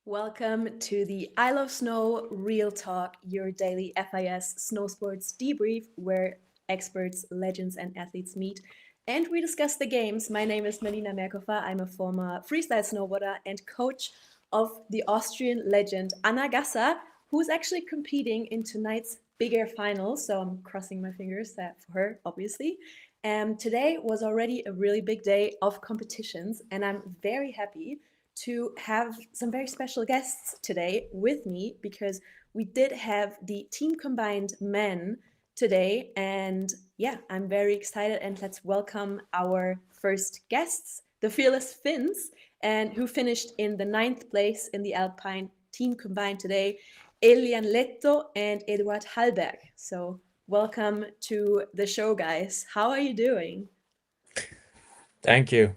Welcome to the I Love Snow Real Talk, your daily FIS snow sports debrief where experts, legends, and athletes meet and we discuss the games. My name is Melina Merkhoffer. I'm a former freestyle snowboarder and coach of the Austrian legend Anna Gasser, who's actually competing in tonight's bigger final. So I'm crossing my fingers for her, obviously. Today was already a really big day of competitions, and I'm very happy to have some very special guests today with me because we did have the team combined men today. And yeah, I'm very excited. And let's welcome our first guests, the Fearless Finns, and who finished in the 9th place in the Alpine team combined today, Elian Lehto and Eduard Hallberg. So welcome to the show, guys. How are you doing? Thank you.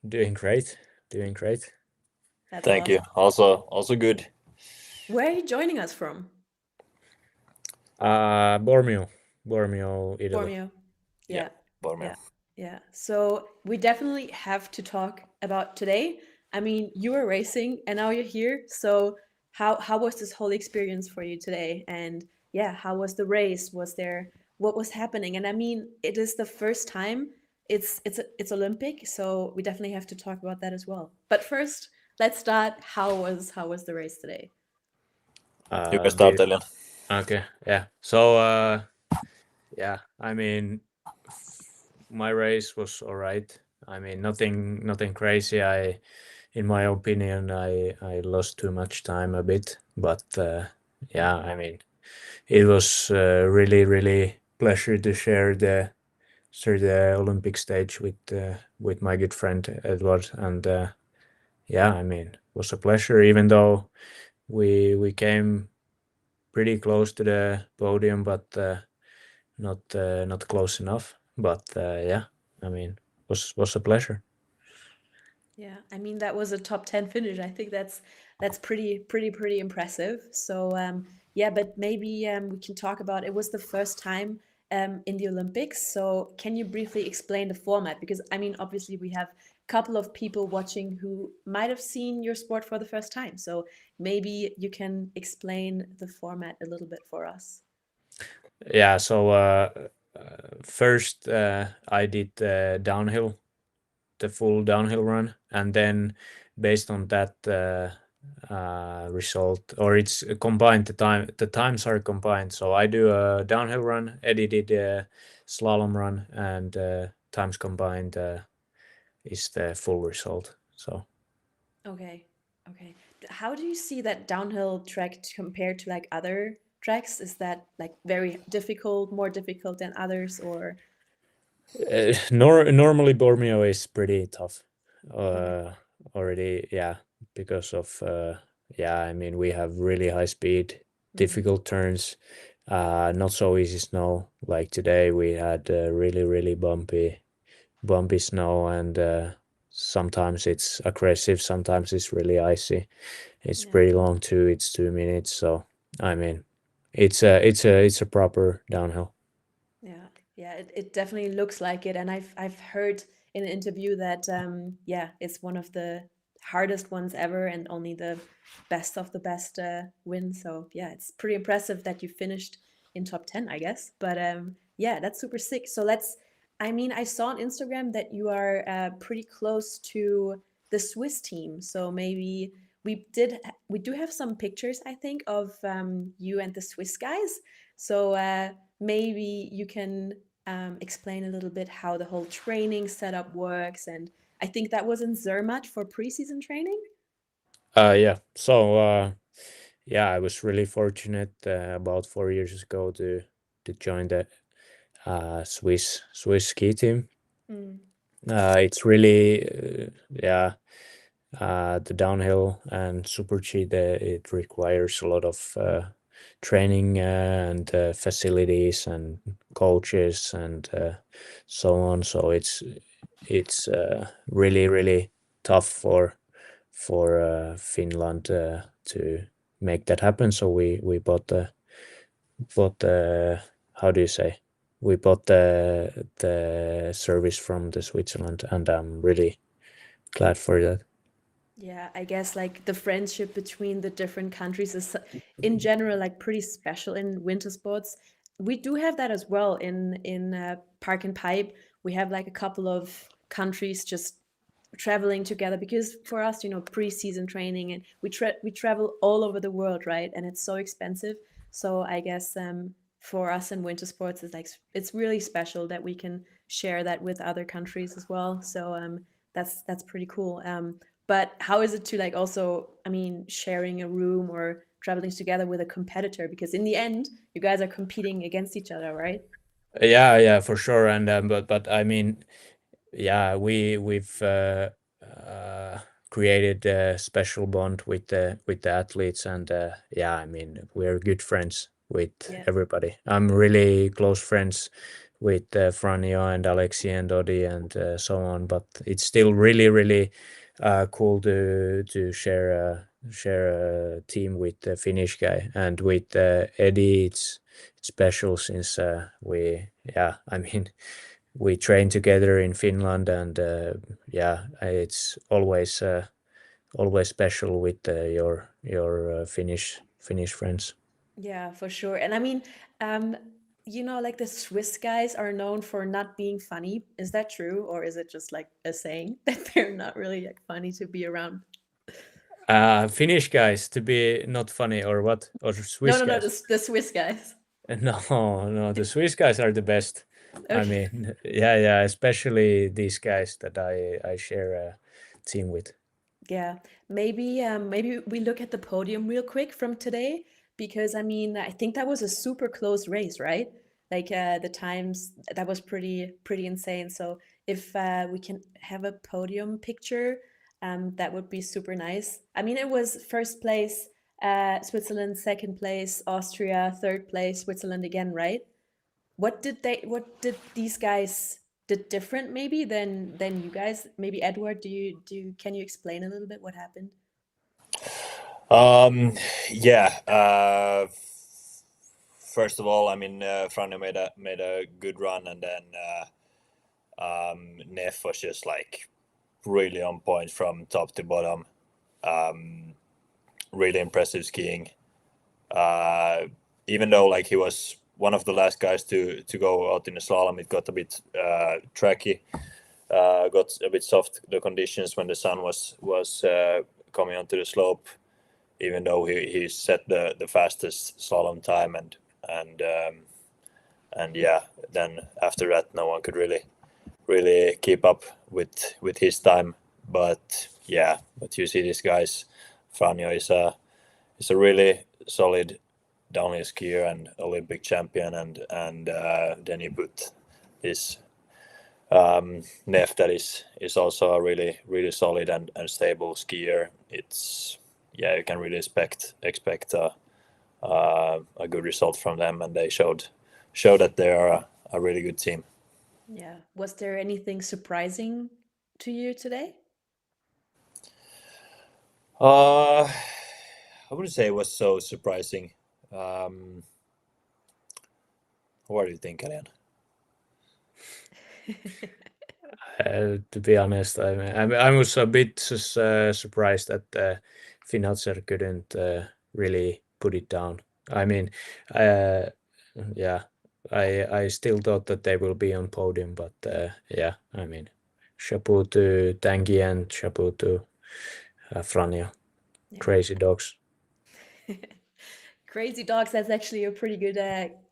Doing great. Doing great. That's Thank you. awesome. Also good. Where are you joining us from? Bormio, Italy. Bormio. Yeah, Yeah. Bormio. Yeah. Yeah. So we definitely have to talk about today. I mean, you were racing and now you're here. So how was this whole experience for you today? And yeah, how was the race? Was there what was happening? And I mean, it is the first time it's Olympic, so we definitely have to talk about that as well. But first, let's start. How was the race today? You can start, Elian. Okay, yeah. So yeah, I mean, my race was all right. I mean, nothing crazy. In my opinion, I lost too much time a bit, but yeah, I mean, it was really pleasure to share the Olympic stage with my good friend Edward, and yeah, I mean, it was a pleasure. Even though we came pretty close to the podium, but not close enough. But yeah, I mean, was a pleasure. Yeah, I mean that was a top 10 finish. I think that's pretty impressive. So yeah, but maybe we can talk about it was the first time in the Olympics. So can you briefly explain the format? Because I mean, obviously we have a couple of people watching who might have seen your sport for the first time. So maybe you can explain the format a little bit for us. Yeah. So first I did downhill, the full downhill run, and then based on that result, or it's combined, the times are combined. So I do a downhill run, Eddie did a slalom run, and times combined is the full result. So Okay. Okay. How do you see that downhill track compared to like other tracks? Is that like very difficult, more difficult than others, or normally Bormio is pretty tough okay? already, yeah, because of yeah, I mean, we have really high speed, Mm, difficult turns, not so easy snow. Like today we had really bumpy snow, and sometimes it's aggressive, sometimes it's really icy. It's yeah. pretty long too, it's 2 minutes. So I mean, it's a proper downhill. Yeah, yeah, it definitely looks like it. And I've heard in an interview that yeah, it's one of the hardest ones ever and only the best of the best win. So yeah, it's pretty impressive that you finished in top 10, I guess. But yeah, that's super sick. So let's I mean, I saw on Instagram that you are pretty close to the Swiss team. So maybe we do have some pictures, I think, of you and the Swiss guys. So maybe you can explain a little bit how the whole training setup works. And I think that was in Zermatt for preseason training. Yeah. So yeah, I was really fortunate about 4 years ago to join the Swiss ski team. Mm, It's really yeah, the downhill and super G. It requires a lot of training and facilities and coaches and so on. So it's really tough for Finland to make that happen. So we bought the how do you say, we bought the service from the Switzerland, and I'm really glad for that. Yeah, I guess like the friendship between the different countries is in general like pretty special in winter sports. We do have that as well in Park and Pipe. We have like a couple of countries just traveling together because for us, pre-season training and we travel all over the world, right? And it's so expensive. So I guess for us in winter sports, it's like it's really special that we can share that with other countries as well. So that's pretty cool. But how is it to like also, I mean, sharing a room or traveling together with a competitor? Because in the end, you guys are competing against each other, right? Yeah, for sure. And but I mean, yeah, we've created a special bond with the athletes, and yeah, I mean, we're good friends with Yeah. everybody. I'm really close friends with Franjo and Alexi and Dodi and so on. But it's still really cool to share a team with the Finnish guy, and with Eddie. It's special since I mean, we train together in Finland, and yeah, it's always special with your Finnish friends. Yeah, for sure. And I mean, um, like the Swiss guys are known for not being funny. Is that true, or is it just like a saying that they're not really like funny to be around? Finnish guys to be not funny, or what? Or No, Swiss no, no, guys? the Swiss guys. No, the Swiss guys are the best. I Okay. mean, yeah, especially these guys that I share a team with. Yeah, maybe we look at the podium real quick from today because I mean I think that was a super close race, right? Like the times that was pretty insane. So if we can have a podium picture, that would be super nice. I mean it was first place Switzerland, second place Austria, third place Switzerland again, right? What did these guys did different maybe than you guys? Maybe Edward, can you explain a little bit what happened? Yeah. First of all, I mean, Franjo made a good run, and then Neff was just like really on point from top to bottom. Really impressive skiing. Even though like he was one of the last guys to go out in the slalom, it got a bit tracky. Got a bit soft the conditions when the sun was coming onto the slope. Even though he set the fastest slalom time, and yeah, then after that no one could really keep up with his time. But yeah, but you see these guys, Franjo is a really solid downhill skier and Olympic champion, and then you put this Neff that is also a really solid and stable skier. It's yeah, you can really expect a good result from them, and they show that they are a really good team. Yeah. Was there anything surprising to you today? I wouldn't say it was so surprising. What do you think, Elian? To be honest, I was a bit surprised that Finhatzer couldn't really put it down. I mean, uh, yeah, I still thought that they will be on podium, but yeah, I mean, chapeau to Tanguy and chapeau to Franjo. Yeah. Crazy dogs. Crazy dogs, that's actually a pretty good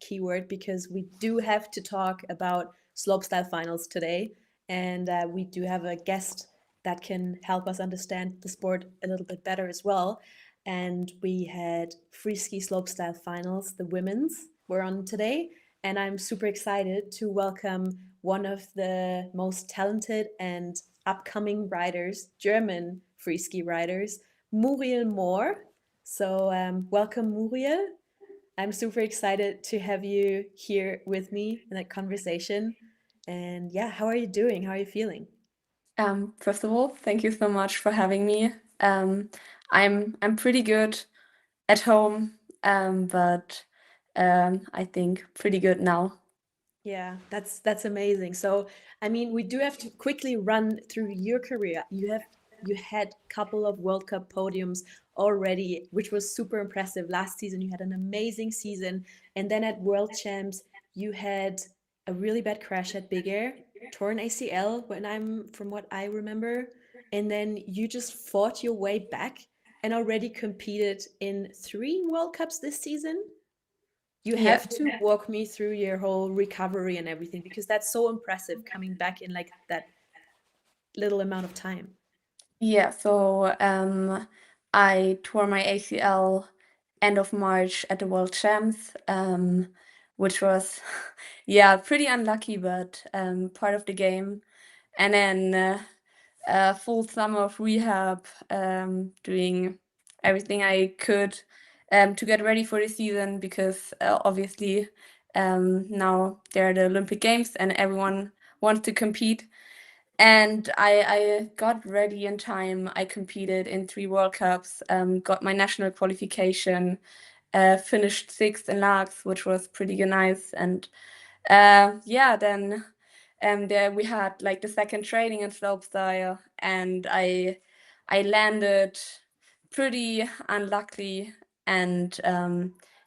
keyword because we do have to talk about slopestyle finals today. And we do have a guest that can help us understand the sport a little bit better as well. And we had free ski slopestyle finals, the women's were on today. And I'm super excited to welcome one of the most talented and upcoming riders, German free ski riders, Muri Mohr. So, welcome, Muriel. I'm super excited to have you here with me in a conversation. And yeah, how are you doing? How are you feeling? First of all, thank you so much for having me. I'm pretty good at home, but I think pretty good now. Yeah, that's amazing. So, I mean, we do have to quickly run through your career. You have you had a couple of World Cup podiums already, which was super impressive. Last season, you had an amazing season. And then at World Champs, you had a really bad crash at Big Air, torn ACL from what I remember. And then you just fought your way back and already competed in 3 World Cups this season. You Yeah. have to walk me through your whole recovery and everything, because that's so impressive coming back in like that little amount of time. Yeah, so I tore my ACL end of March at the World Champs, which was, yeah, pretty unlucky, but part of the game. And then a full summer of rehab, doing everything I could to get ready for the season, because obviously now there are the Olympic Games and everyone wants to compete. And I got ready in time. I competed in 3 World Cups, got my national qualification, finished 6th in Largs, which was pretty nice. And yeah, then there we had like the second training in Slopestyle, and I landed pretty unluckily. And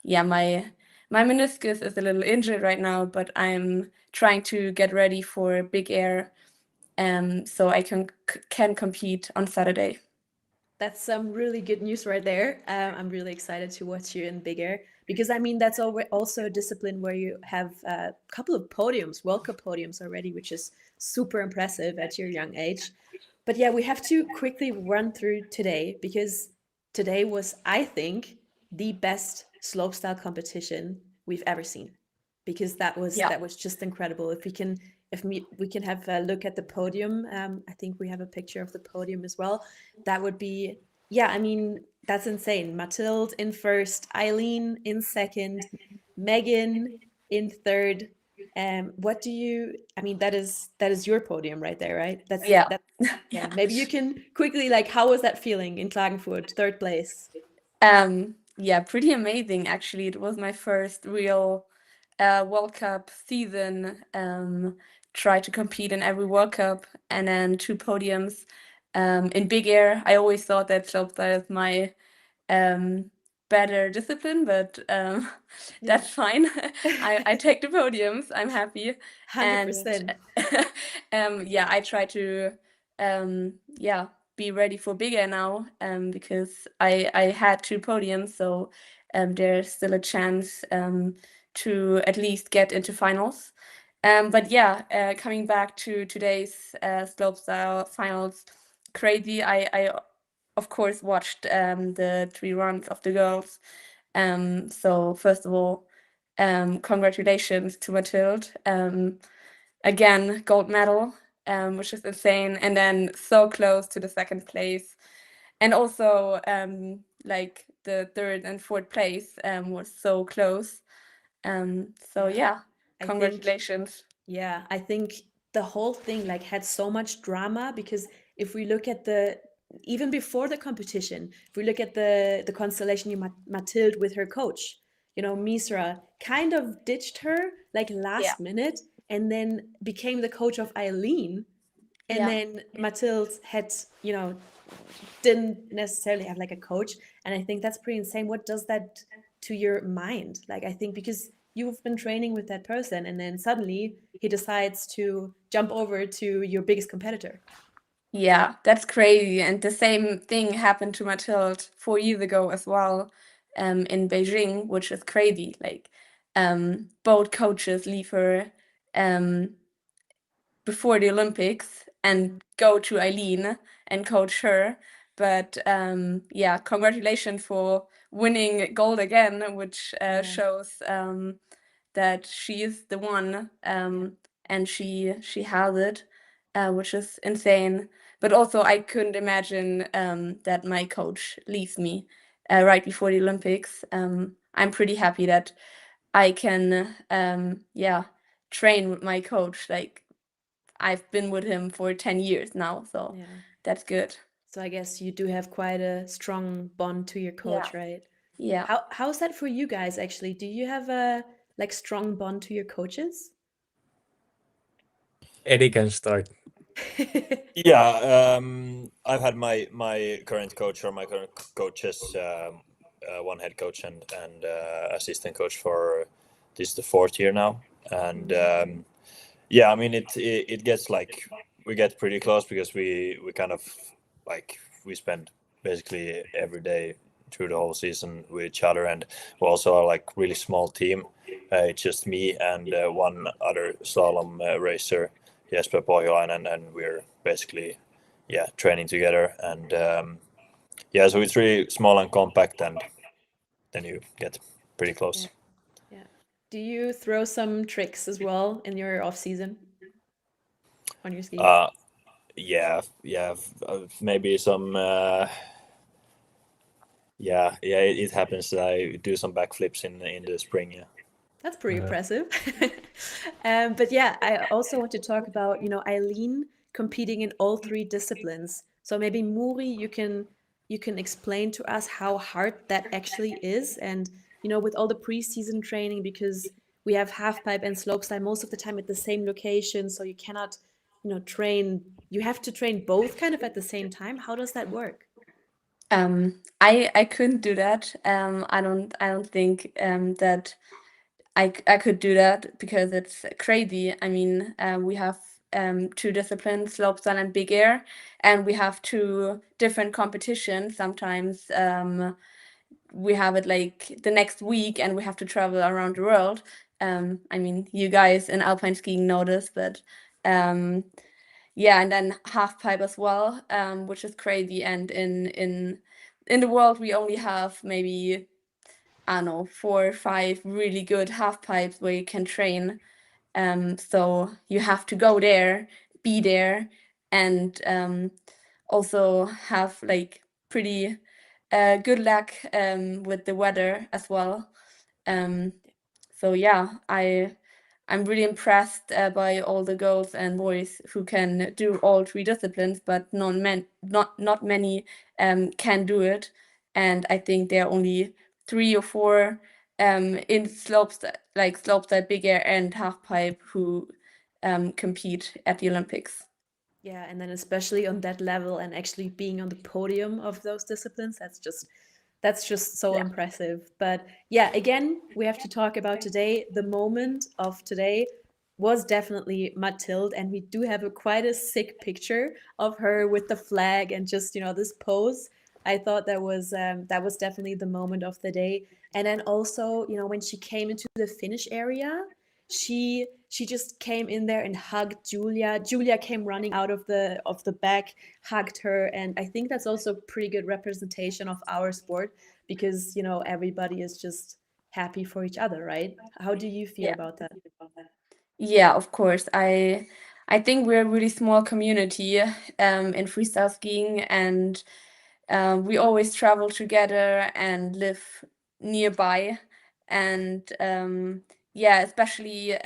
yeah, my meniscus is a little injured right now, but I'm trying to get ready for Big Air, so I can compete on Saturday. That's some really good news right there. I'm really excited to watch you in Big Air, because I mean that's also a discipline where you have a couple of podiums, World Cup podiums already, which is super impressive at your young age. But yeah, we have to quickly run through today, because today was, I think, the best slopestyle competition we've ever seen, because that was just incredible. If we can have a look at the podium, I think we have a picture of the podium as well. That would be, yeah, I mean, that's insane. Mathilde in first, Eileen in second, Megan in third. What do you, I mean, that is your podium right there, right? Yeah. Yeah. Maybe you can quickly, like, how was that feeling in Klagenfurt, third place? Yeah, pretty amazing actually. It was my first real World Cup season. Try to compete in every World Cup, and then 2 podiums in Big Air. I always thought that slopestyle is my better discipline, but that's fine. I take the podiums. I'm happy. 100%. And yeah, I try to yeah, be ready for Big Air now, because I had 2 podiums, so there's still a chance to at least get into finals. But yeah, coming back to today's slopestyle finals, crazy. I of course watched the 3 runs of the girls. So first of all, congratulations to Mathilde. Again, gold medal, which is insane, and then so close to the 2nd place. And also like the 3rd and 4th place was so close. So yeah, congratulations. I think the whole thing like had so much drama, because if we look at even before the competition, if we look at the constellation, Mathilde with her coach, Misra kind of ditched her like last minute, and then became the coach of Eileen. And then Mathilde had, didn't necessarily have like a coach. And I think that's pretty insane. What does that to your mind? Like, I think because you've been training with that person, and then suddenly he decides to jump over to your biggest competitor. Yeah, that's crazy. And the same thing happened to Mathilde 4 years ago as well, in Beijing, which is crazy. Like, both coaches leave her before the Olympics and go to Eileen and coach her. But yeah, congratulations for winning gold again, which shows that she is the one, and she has it, which is insane. But also, I couldn't imagine that my coach leaves me right before the Olympics. I'm pretty happy that I can, yeah, train with my coach. Like, I've been with him for 10 years now, so that's good. So I guess you do have quite a strong bond to your coach, right? Yeah. How's that for you guys, actually? Do you have a like strong bond to your coaches? Eddie can start. Yeah, I've had my current coach or my current coaches, one head coach and assistant coach for this is the 4th year now, and yeah, I mean it gets like we get pretty close because we kind of like we spend basically every day through the whole season with each other, and we also are like really small team. It's just me and one other slalom racer, Jesper Pohjolainen, and we're basically training together, and yeah, so it's really small and compact, and then you get pretty close. Yeah. Do you throw some tricks as well in your off season on your skis? Yeah, maybe some. It happens that I do some backflips in the spring. Yeah. That's pretty impressive. But yeah, I also want to talk about, Eileen competing in all three disciplines. So maybe Muri, you can explain to us how hard that actually is, and with all the preseason training, because we have halfpipe and slopestyle most of the time at the same location, so you cannot, train. You have to train both kind of at the same time. How does that work? I couldn't do that. I don't think that I could do that because it's crazy. I mean, we have 2 disciplines, slopestyle and big air, and we have 2 different competitions. Sometimes we have it like the next week, and we have to travel around the world. I mean, you guys in alpine skiing know this, but yeah, and then half pipe as well, which is crazy. And in the world, we only have maybe, I don't know, 4 or 5 really good half pipes where you can train. So you have to go there, be there, and also have like pretty good luck with the weather as well. So yeah, I'm really impressed by all the girls and boys who can do all 3 disciplines, but not many can do it. And I think there are only 3 or 4 in slopestyle, big air, and half pipe who compete at the Olympics. Yeah, and then especially on that level and actually being on the podium of those disciplines, that's just so impressive. But yeah, again, we have to talk about today. The moment of today was definitely Mathilde, and we do have quite a sick picture of her with the flag and just this pose. I thought that was definitely the moment of the day. And then also, when she came into the finish area, she just came in there and hugged Julia. Julia came running out of the back, hugged her, and I think that's also pretty good representation of our sport, because everybody is just happy for each other, right? How do you feel about that? Yeah, of course. I think we're a really small community in freestyle skiing, and we always travel together and live nearby. And yeah, especially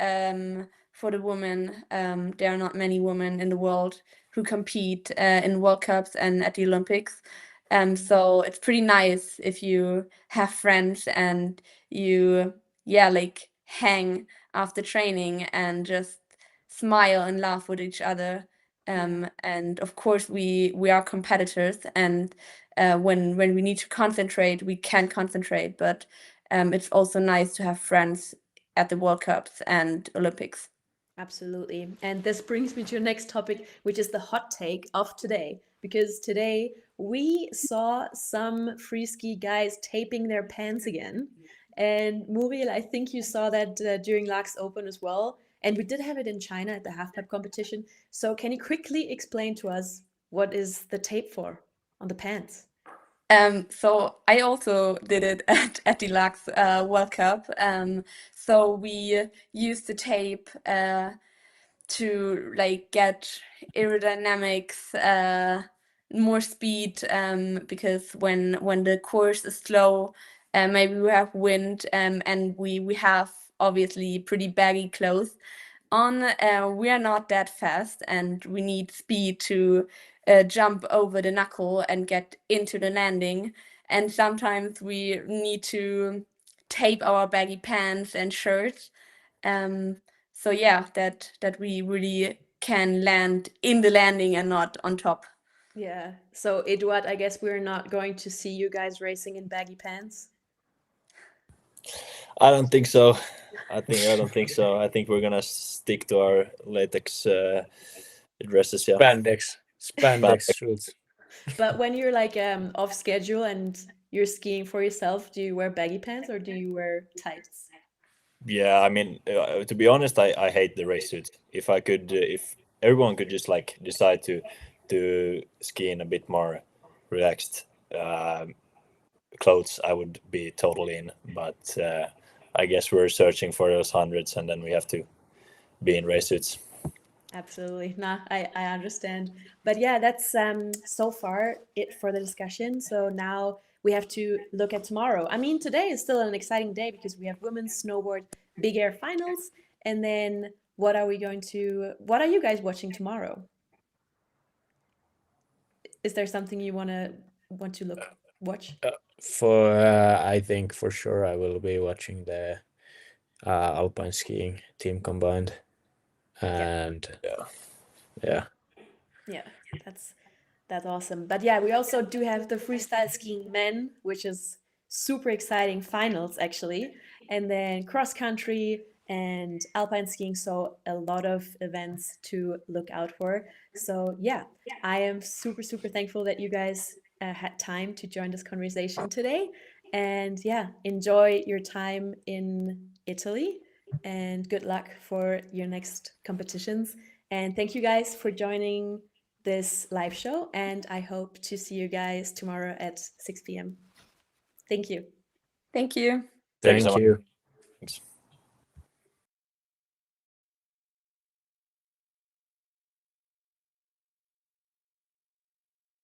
for the women, there are not many women in the world who compete in World Cups and at the Olympics. So it's pretty nice if you have friends and you, yeah, like hang after training and just smile and laugh with each other. And of course, we are competitors, and when we need to concentrate, we can concentrate. But it's also nice to have friends at the World Cups and Olympics. Absolutely. And this brings me to your next topic, which is the hot take of today. Because today we saw some free ski guys taping their pants again. And Muriel, I think you saw that during Laax Open as well. And we did have it in China at the halfpipe competition. So can you quickly explain to us what is the tape for on the pants? So I also did it at the Laax World Cup. So we used the tape to like get aerodynamics, more speed, because when the course is slow, maybe we have wind, and we have obviously pretty baggy clothes on. We are not that fast, and we need speed to jump over the knuckle and get into the landing. And sometimes we need to tape our baggy pants and shirts. So yeah, that we really can land in the landing and not on top. Yeah. So Eduard, I guess we're not going to see you guys racing in baggy pants. I don't think so. I don't think so. I think we're gonna stick to our latex dresses. Yeah. Spandex suits. But when you're like off schedule and you're skiing for yourself, do you wear baggy pants or do you wear tights? Yeah, I mean, to be honest, I hate the race suits. If I could, if everyone could just like decide to ski in a bit more relaxed clothes, I would be totally in. But I guess we're searching for those hundreds, and then we have to be in race suits. Absolutely. Nah, I understand. But yeah, that's so far it for the discussion. So now we have to look at tomorrow. I mean, today is still an exciting day because we have women's snowboard big air finals. And then what are you guys watching tomorrow? Is there something you want to watch? I think for sure I will be watching the Alpine skiing team combined. And yeah, that's awesome. But yeah, we also do have the freestyle skiing men, which is super exciting finals actually, and then cross country and alpine skiing, so a lot of events to look out for. So yeah, I am super thankful that you guys had time to join this conversation today, and yeah, enjoy your time in Italy and good luck for your next competitions. And thank you guys for joining this live show, and I hope to see you guys tomorrow at 6 p.m. Thank you. Thank you. Thank you so much. thank you. Thanks.